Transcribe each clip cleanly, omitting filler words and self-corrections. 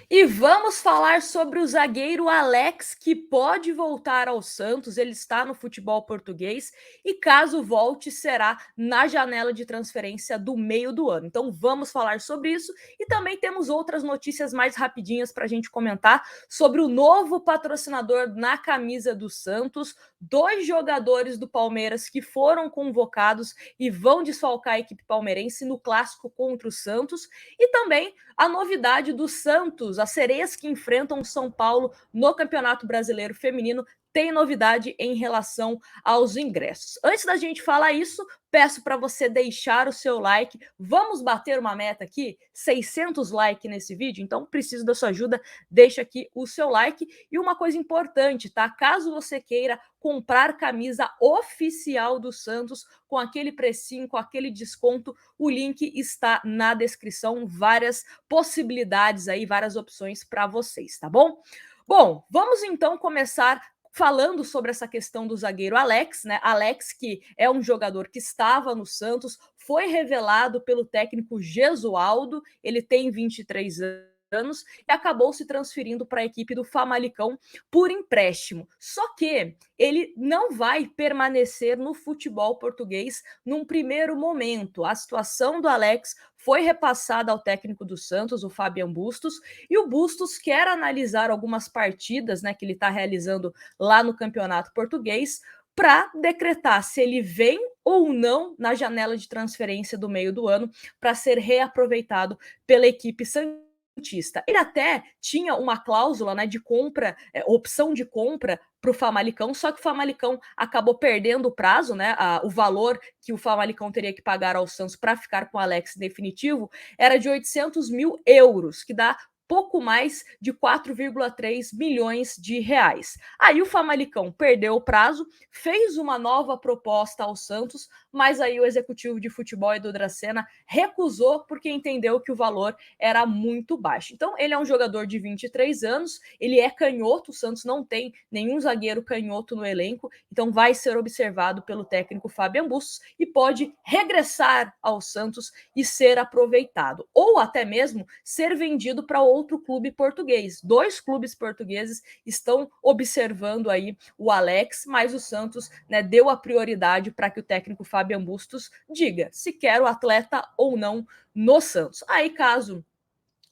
E vamos falar sobre o zagueiro Alex, que pode voltar ao Santos. Ele está no futebol português e, caso volte, será na janela de transferência do meio do ano. Então, vamos falar sobre isso e também temos outras notícias mais rapidinhas para a gente comentar sobre o novo patrocinador na camisa do Santos. Dois jogadores do Palmeiras que foram convocados e vão desfalcar a equipe palmeirense no clássico contra o Santos e também a novidade do Santos, as sereias que enfrentam o São Paulo no Campeonato Brasileiro Feminino, tem novidade em relação aos ingressos. Antes da gente falar isso, peço para você deixar o seu like. Vamos bater uma meta aqui, 600 likes nesse vídeo, então preciso da sua ajuda. Deixa aqui o seu like. E uma coisa importante, tá? Caso você queira comprar camisa oficial do Santos com aquele precinho, com aquele desconto, o link está na descrição. Várias possibilidades aí, várias opções para vocês, tá bom? Bom, vamos então começar falando sobre essa questão do zagueiro Alex, né? Alex, que é um jogador que estava no Santos, foi revelado pelo técnico Gesualdo, ele tem 23 anos e acabou se transferindo para a equipe do Famalicão por empréstimo. Só que ele não vai permanecer no futebol português num primeiro momento. A situação do Alex foi repassada ao técnico do Santos, o Fabian Bustos, e o Bustos quer analisar algumas partidas, né, que ele está realizando lá no Campeonato Português para decretar se ele vem ou não na janela de transferência do meio do ano para ser reaproveitado pela equipe santista. Ele até tinha uma cláusula, né, de compra, opção de compra para o Famalicão, só que o Famalicão acabou perdendo o prazo, né? O valor que o Famalicão teria que pagar ao Santos para ficar com o Alex definitivo era de 800 mil euros, que dá pouco mais de 4,3 milhões de reais. Aí o Famalicão perdeu o prazo, fez uma nova proposta ao Santos, mas aí o executivo de futebol Edu Dracena recusou porque entendeu que o valor era muito baixo. Então ele é um jogador de 23 anos, ele é canhoto, o Santos não tem nenhum zagueiro canhoto no elenco, então vai ser observado pelo técnico Fabian Bustos e pode regressar ao Santos e ser aproveitado, ou até mesmo ser vendido para outro clube português. Dois clubes portugueses estão observando aí o Alex, mas o Santos, né, deu a prioridade para que o técnico Fabian Bustos diga se quer o atleta ou não no Santos. Aí, caso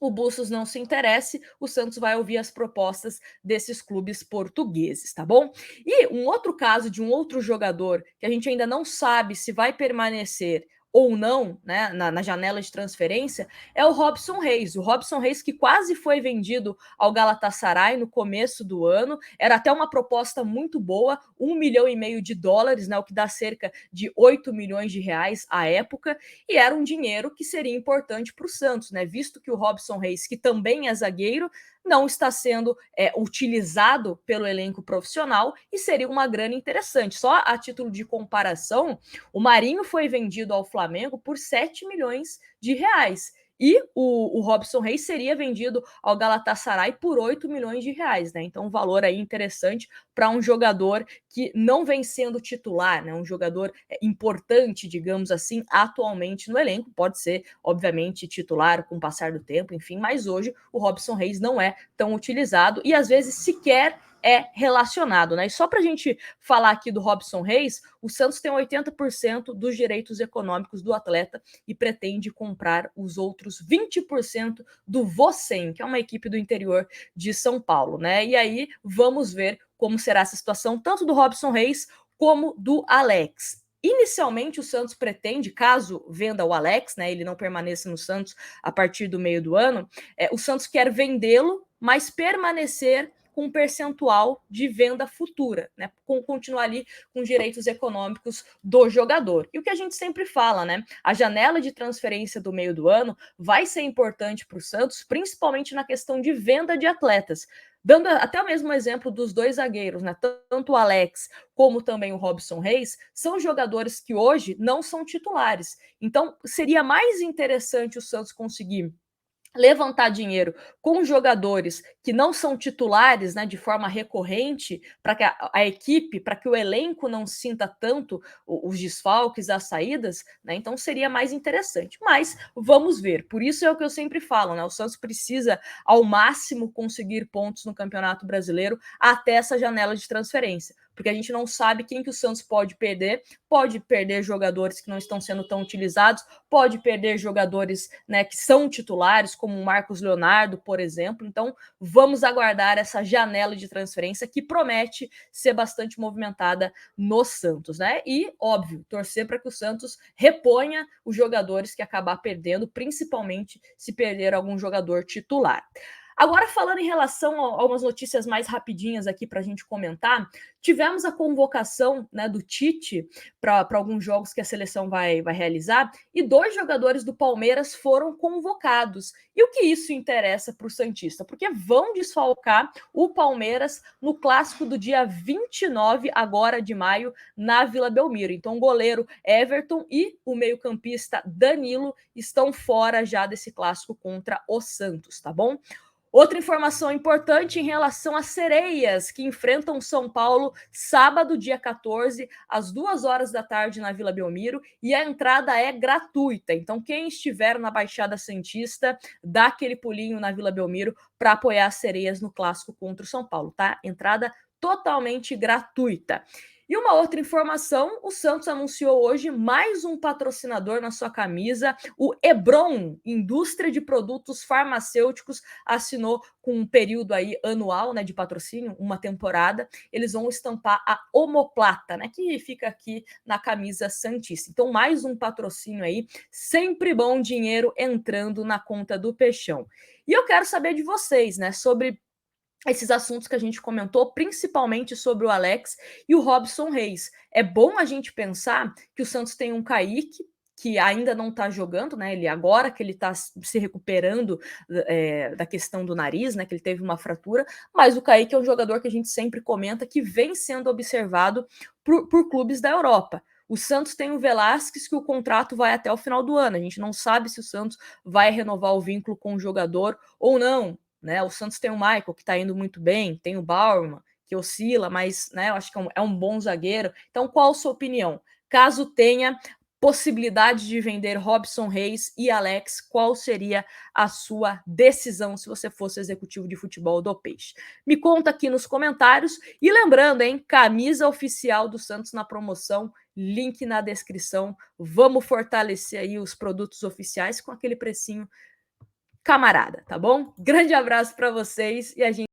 o Bustos não se interesse, o Santos vai ouvir as propostas desses clubes portugueses, tá bom? E um outro caso de um outro jogador que a gente ainda não sabe se vai permanecer ou não, né, na janela de transferência, é o Robson Reis. O Robson Reis, que quase foi vendido ao Galatasaray no começo do ano, era até uma proposta muito boa, 1,5 milhão de dólares, né, o que dá cerca de 8 milhões de reais à época, e era um dinheiro que seria importante para o Santos, né? Visto que o Robson Reis, que também é zagueiro, não está sendo utilizado pelo elenco profissional e seria uma grana interessante. Só a título de comparação, o Marinho foi vendido ao Flamengo por 7 milhões de reais. E o Robson Reis seria vendido ao Galatasaray por 8 milhões de reais, né? Então, um valor aí interessante para um jogador que não vem sendo titular, né? Um jogador importante, digamos assim, atualmente no elenco. Pode ser, obviamente, titular com o passar do tempo, enfim, mas hoje o Robson Reis não é tão utilizado e às vezes sequer é relacionado, né? E só para a gente falar aqui do Robson Reis, o Santos tem 80% dos direitos econômicos do atleta e pretende comprar os outros 20% do Vossen, que é uma equipe do interior de São Paulo, né? E aí vamos ver como será essa situação, tanto do Robson Reis como do Alex. Inicialmente, o Santos pretende, caso venda o Alex, né, ele não permaneça no Santos a partir do meio do ano, o Santos quer vendê-lo, mas permanecer com um percentual de venda futura, né? Continuar ali com direitos econômicos do jogador. E o que a gente sempre fala, né? A janela de transferência do meio do ano vai ser importante para o Santos, principalmente na questão de venda de atletas. Dando até o mesmo exemplo dos dois zagueiros, né? Tanto o Alex como também o Robson Reis, são jogadores que hoje não são titulares. Então, seria mais interessante o Santos conseguir levantar dinheiro com jogadores que não são titulares, né, de forma recorrente, para que a equipe, para que o elenco não sinta tanto os desfalques, as saídas, né, então seria mais interessante. Mas vamos ver. Por isso é o que eu sempre falo, né? O Santos precisa ao máximo conseguir pontos no Campeonato Brasileiro até essa janela de transferência, porque a gente não sabe quem que o Santos pode perder jogadores que não estão sendo tão utilizados, pode perder jogadores, né, que são titulares, como o Marcos Leonardo, por exemplo. Então, vamos aguardar essa janela de transferência que promete ser bastante movimentada no Santos, né? E, óbvio, torcer para que o Santos reponha os jogadores que acabar perdendo, principalmente se perder algum jogador titular. Agora, falando em relação a umas notícias mais rapidinhas aqui para a gente comentar, tivemos a convocação, né, do Tite para alguns jogos que a seleção vai realizar, e 2 jogadores do Palmeiras foram convocados. E o que isso interessa para o Santista? Porque vão desfalcar o Palmeiras no clássico do dia 29 agora de maio na Vila Belmiro. Então o goleiro Everton e o meio-campista Danilo estão fora já desse clássico contra o Santos, tá bom? Outra informação importante em relação às Sereias, que enfrentam São Paulo sábado, dia 14, às 2 horas da tarde na Vila Belmiro, e a entrada é gratuita. Então, quem estiver na Baixada Santista, dá aquele pulinho na Vila Belmiro para apoiar as Sereias no clássico contra o São Paulo, tá? Entrada totalmente gratuita. E uma outra informação, o Santos anunciou hoje mais um patrocinador na sua camisa, o Hebron, Indústria de Produtos Farmacêuticos, assinou com um período aí anual, né, de patrocínio, uma temporada. Eles vão estampar a omoplata, né, que fica aqui na camisa santista. Então, mais um patrocínio aí, sempre bom dinheiro entrando na conta do Peixão. E eu quero saber de vocês, né, sobre esses assuntos que a gente comentou, principalmente sobre o Alex e o Robson Reis. É bom a gente pensar que o Santos tem um Kaique, que ainda não está jogando, né? Ele agora que ele está se recuperando da questão do nariz, né? Que ele teve uma fratura, mas o Kaique é um jogador que a gente sempre comenta que vem sendo observado por clubes da Europa. O Santos tem o Velasquez, que o contrato vai até o final do ano. A gente não sabe se o Santos vai renovar o vínculo com o jogador ou não. Né? O Santos tem o Michael, que está indo muito bem, tem o Bauerman, que oscila, mas né, eu acho que é um bom zagueiro. Então, qual a sua opinião? Caso tenha possibilidade de vender Robson Reis e Alex, qual seria a sua decisão se você fosse executivo de futebol do Peixe? Me conta aqui nos comentários. E lembrando, hein, camisa oficial do Santos na promoção, link na descrição. Vamos fortalecer aí os produtos oficiais com aquele precinho camarada, tá bom? Grande abraço para vocês e a gente